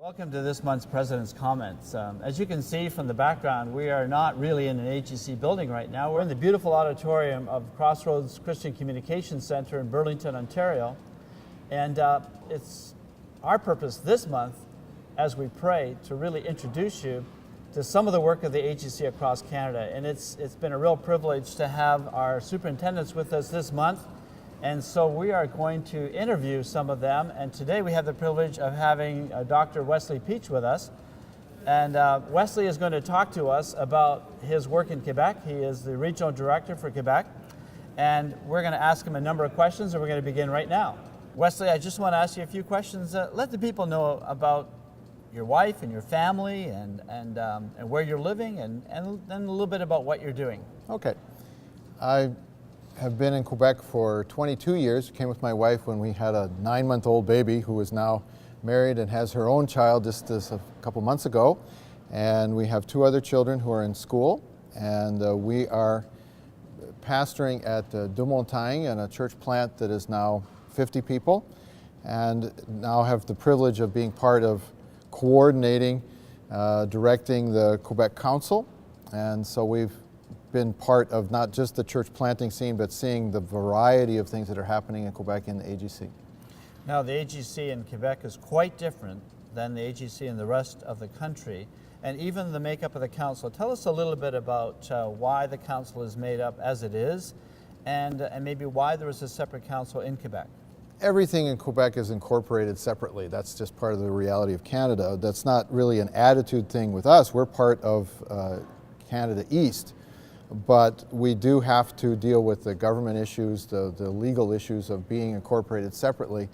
Welcome to this month's President's Comments. As you can see from the background, we are not really in an AGC building right now. We're in the beautiful auditorium of Crossroads Christian Communications Center in Burlington, Ontario. And it's our purpose this month, as we pray, to really introduce you to some of the work of the AGC across Canada. And it's been a real privilege to have our superintendents with us this month. And so we are going to interview some of them. And today we have the privilege of having Dr. Wesley Peach with us. And Wesley is going to talk to us about his work in Quebec. He is the regional director for Quebec. And we're going to ask him a number of questions, and we're going to begin right now. Wesley, I just want to ask you a few questions. Let the people know about your wife and your family and where you're living, and then a little bit about what you're doing. Okay. I have been in Quebec for 22 years. Came with my wife when we had a 9-month-old baby who is now married and has her own child just a couple months ago. And we have 2 other children who are in school. And we are pastoring at De Montagne in a church plant that is now 50 people, and now have the privilege of being part of coordinating, directing the Quebec Council. And so we've been part of not just the church planting scene, but seeing the variety of things that are happening in Quebec in the AGC. Now, the AGC in Quebec is quite different than the AGC in the rest of the country, and even the makeup of the council. Tell us a little bit about why the council is made up as it is, and maybe why there is a separate council in Quebec. Everything in Quebec is incorporated separately. That's just part of the reality of Canada. That's not really an attitude thing with us. We're part of Canada East. But we do have to deal with the government issues, the legal issues of being incorporated separately.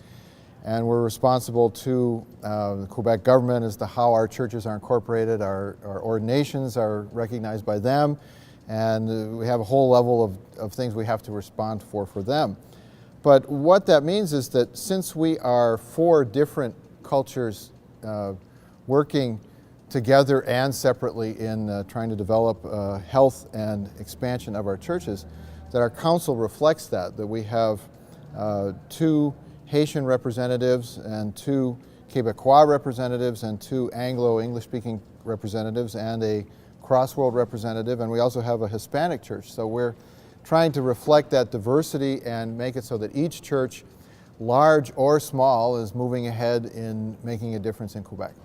And we're responsible to the Quebec government as to how our churches are incorporated. Our ordinations are recognized by them, and we have a whole level of things we have to respond for them. But what that means is that since we are 4 different cultures working together and separately in trying to develop health and expansion of our churches, that our council reflects that we have 2 Haitian representatives and 2 Quebecois representatives and 2 Anglo-English-speaking representatives and a cross-world representative, and we also have a Hispanic church. So we're trying to reflect that diversity and make it so that each church, large or small, is moving ahead in making a difference in Quebec.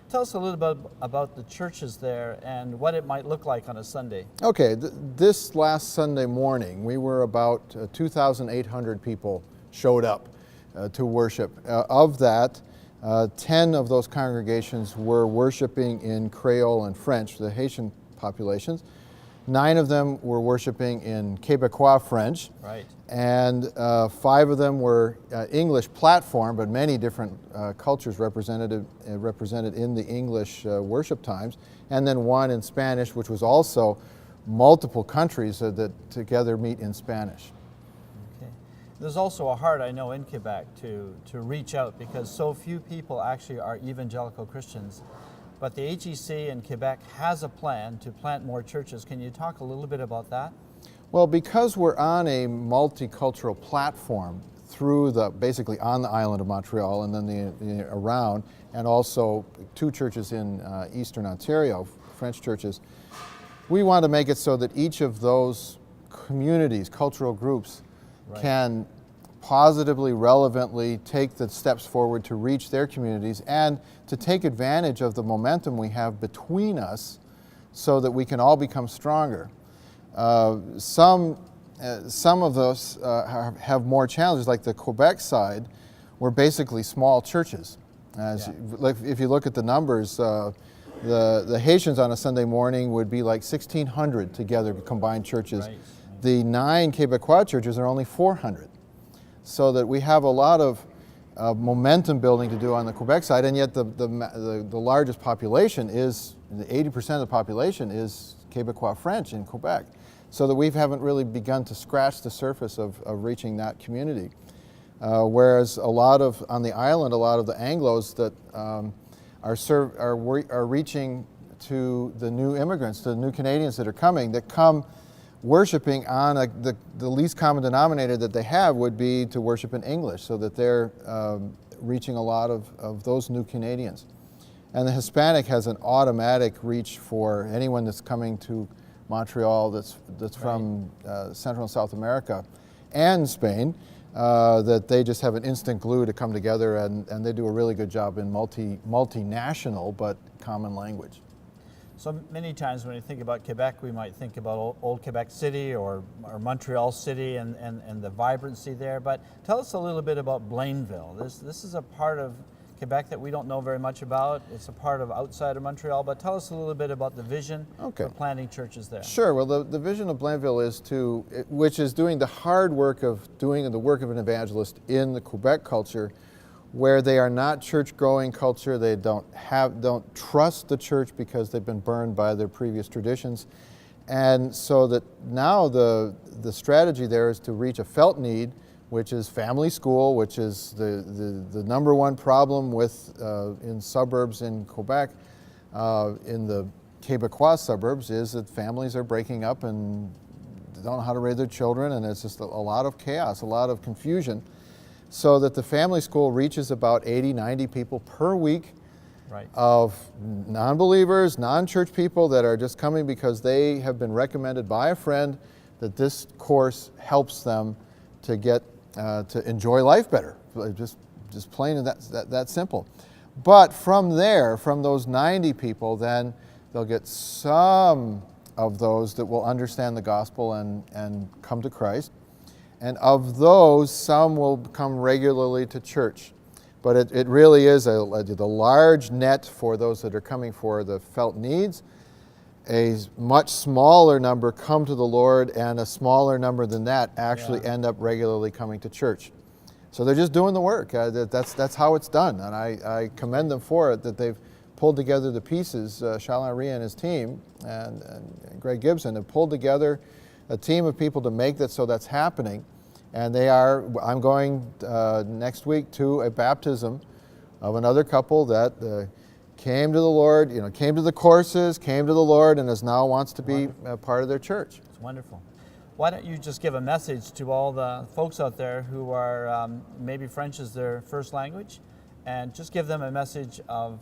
Tell us a little bit about the churches there and what it might look like on a Sunday. Okay, this last Sunday morning, we were about 2,800 people showed up to worship. Of that, 10 of those congregations were worshiping in Creole and French, the Haitian populations. 9 of them were worshiping in Quebecois French, right, and 5 of them were English platform, but many different cultures represented in the English worship times, and then 1 in Spanish, which was also multiple countries that together meet in Spanish. Okay. There's also a heart, I know, in Quebec to reach out, because so few people actually are evangelical Christians. But the AGC in Quebec has a plan to plant more churches. Can you talk a little bit about that? Well, because we're on a multicultural platform through basically on the island of Montreal and then the around, and also 2 churches in Eastern Ontario, French churches, we want to make it so that each of those communities, cultural groups, right, can positively, relevantly take the steps forward to reach their communities and to take advantage of the momentum we have between us so that we can all become stronger. Some of those have more challenges, like the Quebec side. We're basically small churches. If you look at the numbers, the Haitians on a Sunday morning would be like 1,600 together, combined churches. Right. The 9 Quebecois churches are only 400. So that we have a lot of momentum building to do on the Quebec side, and yet the largest population is, 80% of the population is Quebecois French in Quebec. So that we haven't really begun to scratch the surface of reaching that community. Whereas on the island, a lot of the Anglos that are reaching to the new immigrants, to the new Canadians that are coming, that come worshiping on the least common denominator that they have would be to worship in English, so that they're reaching a lot of those new Canadians. And the Hispanic has an automatic reach for anyone that's coming to Montreal that's from Central and South America and Spain, that they just have an instant glue to come together, and they do a really good job in multinational but common language. So many times when we think about Quebec, we might think about old Quebec City or Montreal City and the vibrancy there. But tell us a little bit about Blainville. This is a part of Quebec that we don't know very much about. It's a part of outside of Montreal, but tell us a little bit about the vision for planting churches there. Sure. Well, the vision of Blainville is which is doing the hard work of doing the work of an evangelist in the Quebec culture, where they are not church-going culture. They don't trust the church because they've been burned by their previous traditions. And so that now the strategy there is to reach a felt need, which is family school, which is the number one problem in suburbs in Quebec, in the Quebecois suburbs, is that families are breaking up and don't know how to raise their children, and it's just a lot of chaos, a lot of confusion. So that the family school reaches about 80, 90 people per week of non-believers, non-church people that are just coming because they have been recommended by a friend that this course helps them to get to enjoy life better. Just plain and that simple. But from there, from those 90 people, then they'll get some of those that will understand the gospel and come to Christ. And of those, some will come regularly to church. But it really is the large net for those that are coming for the felt needs. A much smaller number come to the Lord, and a smaller number than that actually end up regularly coming to church. So they're just doing the work. That's how it's done. And I commend them for it, that they've pulled together the pieces. Charles Henry and his team and Greg Gibson have pulled together a team of people to make that so that's happening. And I'm going next week to a baptism of another couple that came to the Lord, came to the courses, came to the Lord, and now wants to be a part of their church. It's wonderful. Why don't you just give a message to all the folks out there who are maybe French is their first language, and just give them a message of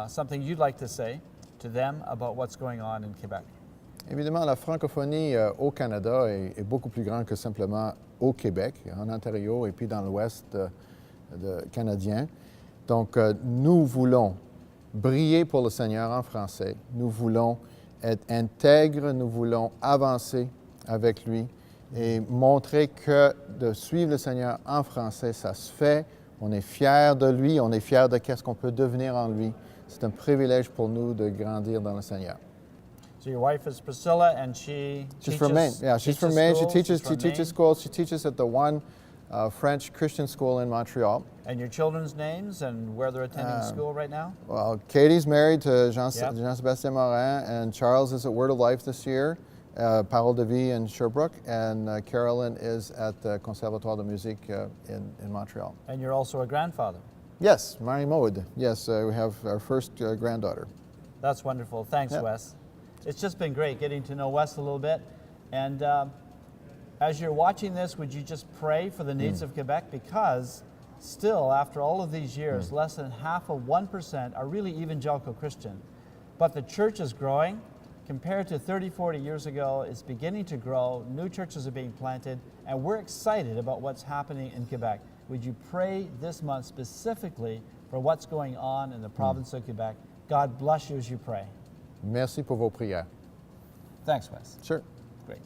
something you'd like to say to them about what's going on in Quebec. Évidemment, la francophonie au Canada est beaucoup plus grande que simplement au Québec, en Ontario et puis dans l'Ouest canadien. Donc, nous voulons briller pour le Seigneur en français. Nous voulons être intègres, nous voulons avancer avec lui et montrer que de suivre le Seigneur en français, ça se fait. On est fiers de lui, on est fiers de qu'est-ce qu'on peut devenir en lui. C'est un privilège pour nous de grandir dans le Seigneur. So your wife is Priscilla, and she's from Maine. Yeah, she's from Maine. She teaches schools. She teaches at the one French Christian school in Montreal. And your children's names and where they're attending school right now? Well, Katie's married to Jean-Sébastien Morin, and Charles is at Word of Life this year, Parole de Vie in Sherbrooke, and Carolyn is at the Conservatoire de Musique in Montreal. And you're also a grandfather. Yes, Marie-Maude. Yes, we have our first granddaughter. That's wonderful. Thanks, Wes. It's just been great getting to know Wes a little bit. And as you're watching this, would you just pray for the needs of Quebec? Because still, after all of these years, less than 1% are really evangelical Christian. But the church is growing. Compared to 30, 40 years ago, it's beginning to grow. New churches are being planted. And we're excited about what's happening in Quebec. Would you pray this month specifically for what's going on in the province of Quebec? God bless you as you pray. Merci pour vos prières. Thanks, Wes. Sure. Great.